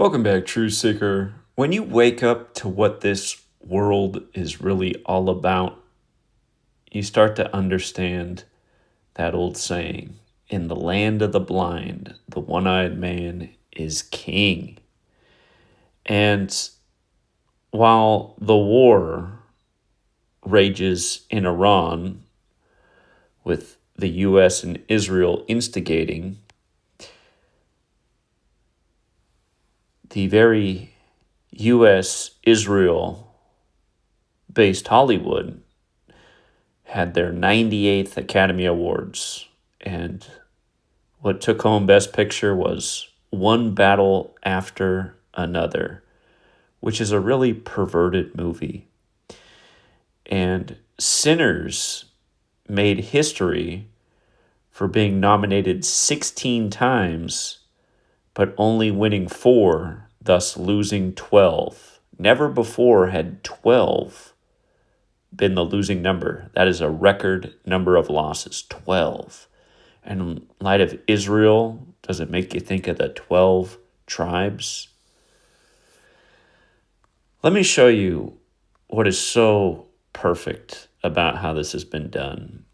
Welcome back, Truth Seeker. When you wake up to what this world is really all about, you start to understand that old saying, in the land of the blind, the one-eyed man is king. And while the war rages in Iran, with the U.S. and Israel instigating, the very U.S.-Israel-based Hollywood had their 98th Academy Awards, and what took home Best Picture was One Battle After Another, which is a really perverted movie. And Sinners made history for being nominated 16 times, but only winning 4, thus losing 12. Never before had 12 been the losing number. That is a record number of losses, 12. And in light of Israel, does it make you think of the 12 tribes? Let me show you what is so perfect about how this has been done.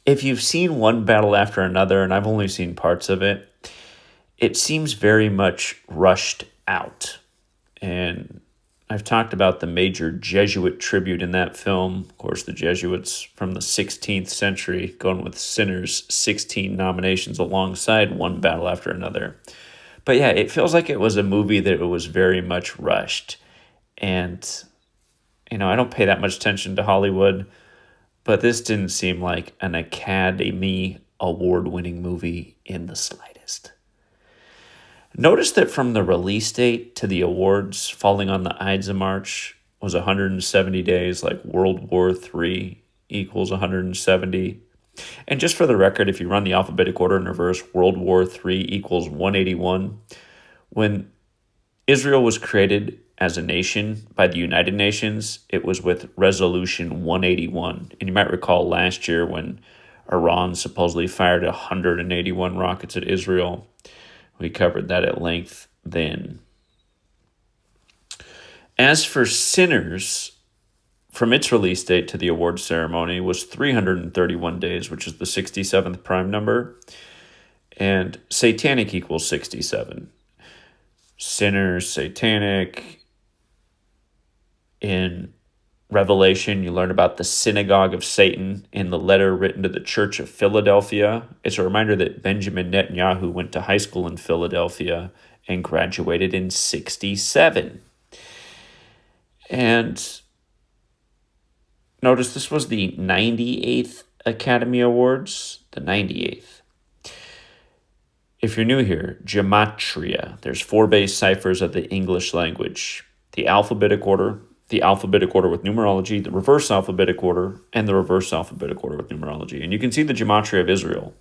If you've seen One Battle After Another, and I've only seen parts of it, it seems very much rushed out. And I've talked about the major Jesuit tribute in that film. Of course, the Jesuits from the 16th century, going with Sinners, 16 nominations alongside One Battle After Another. But yeah, it feels like it was a movie that was very much rushed. And, I don't pay that much attention to Hollywood, but this didn't seem like an Academy Award-winning movie in the slightest. Notice that from the release date to the awards falling on the Ides of March was 170 days, like World War III equals 170. And just for the record, if you run the alphabetic order in reverse, World War III equals 181. When Israel was created as a nation by the United Nations, it was with Resolution 181. And you might recall last year when Iran supposedly fired 181 rockets at Israel. We covered that at length then. As for Sinners, from its release date to the award ceremony was 331 days, which is the 67th prime number, and Satanic equals 67. Sinners, Satanic. In Revelation, you learn about the synagogue of Satan in the letter written to the Church of Philadelphia. It's a reminder that Benjamin Netanyahu went to high school in Philadelphia and graduated in 1967. And notice this was the 98th Academy Awards, the 98th. If you're new here, Gematria. There's 4 base ciphers of the English language. The alphabetic order with numerology, the reverse alphabetic order, and the reverse alphabetic order with numerology. And you can see the gematria of Israel.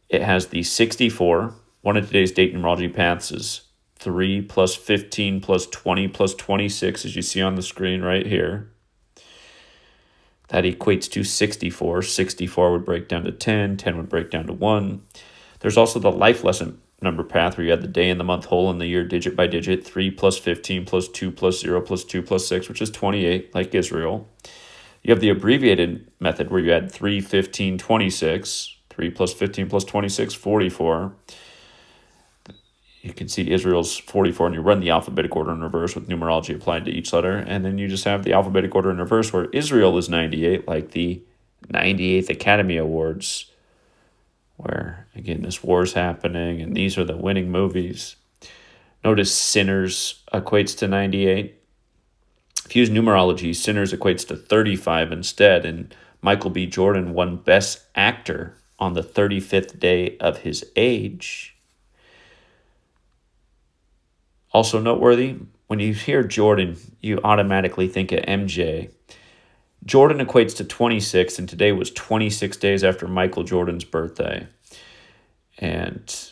It has the 64. One of today's date numerology paths is 3 plus 15 plus 20 plus 26, as you see on the screen right here. That equates to 64. 64 would break down to 10. 10 would break down to 1. There's also the life lesson number path where you had the day and the month whole and the year digit by digit, 3 plus 15 plus 2 plus 0 plus 2 plus 6, which is 28, like Israel. You have the abbreviated method where you add 3, 15, 26. 3 plus 15 plus 26, 44. You can see Israel's 44, and you run the alphabetic order in reverse with numerology applied to each letter. And then you just have the alphabetic order in reverse where Israel is 98, like the 98th Academy Awards, where, again, this war is happening, and these are the winning movies. Notice Sinners equates to 98. If you use numerology, Sinners equates to 35 instead, and Michael B. Jordan won Best Actor on the 35th day of his age. Also noteworthy, when you hear Jordan, you automatically think of MJ. Jordan equates to 26, and today was 26 days after Michael Jordan's birthday. And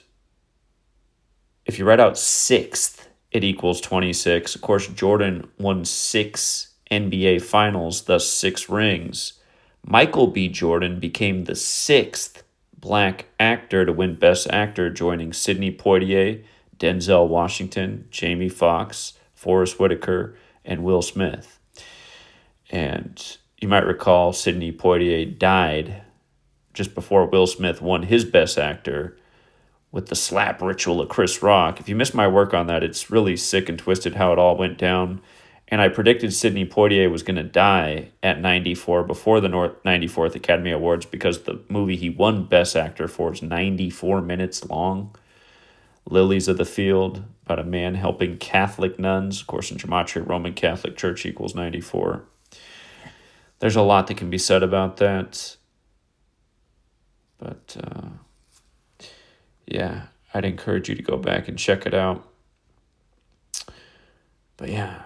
if you write out 6th, it equals 26. Of course, Jordan won 6 NBA Finals, thus 6 rings. Michael B. Jordan became the 6th black actor to win Best Actor, joining Sidney Poitier, Denzel Washington, Jamie Foxx, Forrest Whitaker, and Will Smith. And you might recall Sidney Poitier died just before Will Smith won his Best Actor with the slap ritual of Chris Rock. If you missed my work on that, it's really sick and twisted how it all went down. And I predicted Sidney Poitier was going to die at 94 before the 94th Academy Awards because the movie he won Best Actor for is 94 minutes long. Lilies of the Field, about a man helping Catholic nuns. Of course, in Gematria, Roman Catholic Church equals 94. There's a lot that can be said about that. But, yeah, I'd encourage you to go back and check it out. But, yeah,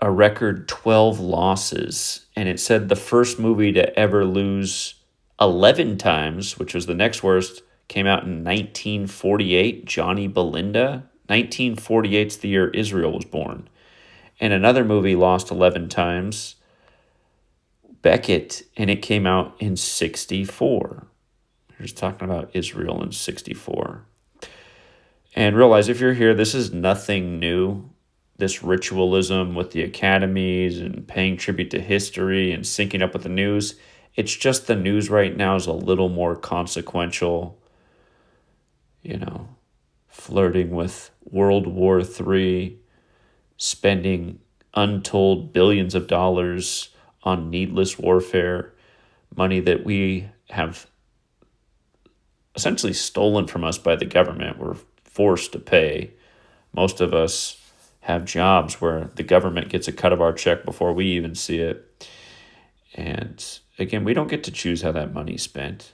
a record 12 losses. And it said the first movie to ever lose 11 times, which was the next worst, came out in 1948, Johnny Belinda. 1948's the year Israel was born. And another movie lost 11 times, Beckett, and it came out in 64. We're just talking about Israel in 64. And realize if you're here, this is nothing new. This ritualism with the academies and paying tribute to history and syncing up with the news. It's just the news right now is a little more consequential. You know, flirting with World War III, spending untold billions of dollars on needless warfare, money that we have essentially stolen from us by the government. We're forced to pay. Most of us have jobs where the government gets a cut of our check before we even see it. And again, we don't get to choose how that money's spent.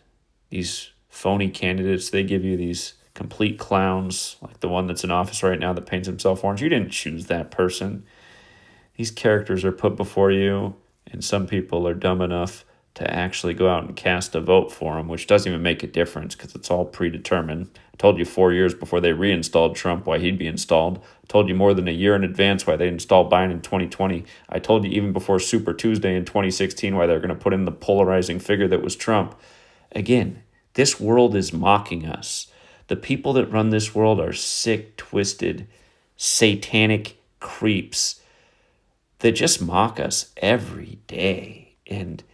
These phony candidates, they give you these complete clowns, like the one that's in office right now that paints himself orange. You didn't choose that person. These characters are put before you, and some people are dumb enough to actually go out and cast a vote for them, which doesn't even make a difference because it's all predetermined. I told you 4 years before they reinstalled Trump why he'd be installed. I told you more than a year in advance why they installed Biden in 2020. I told you even before Super Tuesday in 2016 why they're going to put in the polarizing figure that was Trump. Again, this world is mocking us. The people that run this world are sick, twisted, satanic creeps that just mock us every day. And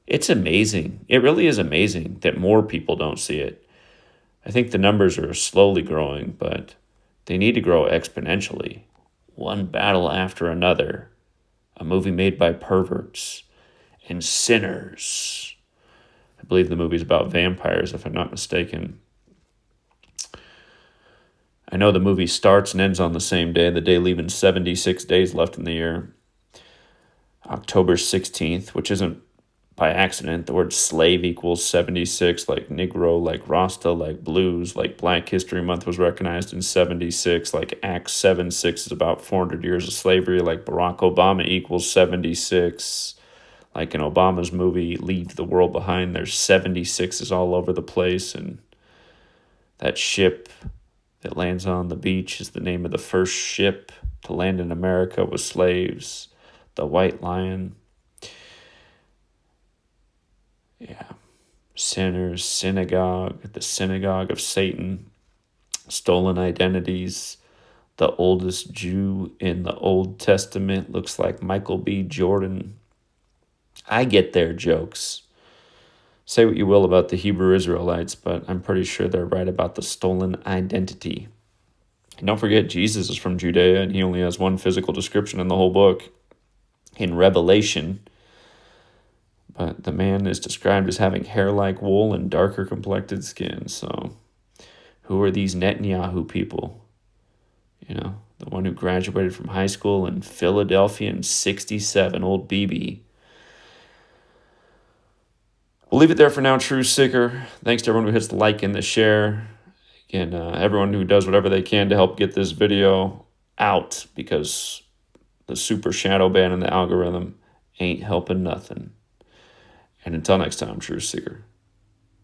it's amazing. It really is amazing that more people don't see it. I think the numbers are slowly growing, but they need to grow exponentially. One battle after another. A movie made by perverts and sinners. I believe the movie's about vampires, if I'm not mistaken. I know the movie starts and ends on the same day, the day leaving 76 days left in the year. October 16th, which isn't by accident. The word slave equals 76, like Negro, like Rasta, like blues, like Black History Month was recognized in 76, like Act 7-6 is about 400 years of slavery, like Barack Obama equals 76. Like in Obama's movie, Leave the World Behind, there's 76s all over the place, and that ship that lands on the beach is the name of the first ship to land in America with slaves, the White Lion. Yeah. Sinners, synagogue, the synagogue of Satan, stolen identities. The oldest Jew in the Old Testament looks like Michael B. Jordan. I get their jokes. Say what you will about the Hebrew Israelites, but I'm pretty sure they're right about the stolen identity. And don't forget, Jesus is from Judea, and he only has one physical description in the whole book. In Revelation, but the man is described as having hair like wool and darker complected skin. So who are these Netanyahu people? You know, the one who graduated from high school in Philadelphia in 67, old BB. We'll leave it there for now, True Seeker. Thanks to everyone who hits the like and the share. Again, everyone who does whatever they can to help get this video out, because the super shadow ban in the algorithm ain't helping nothing. And until next time, True Seeker.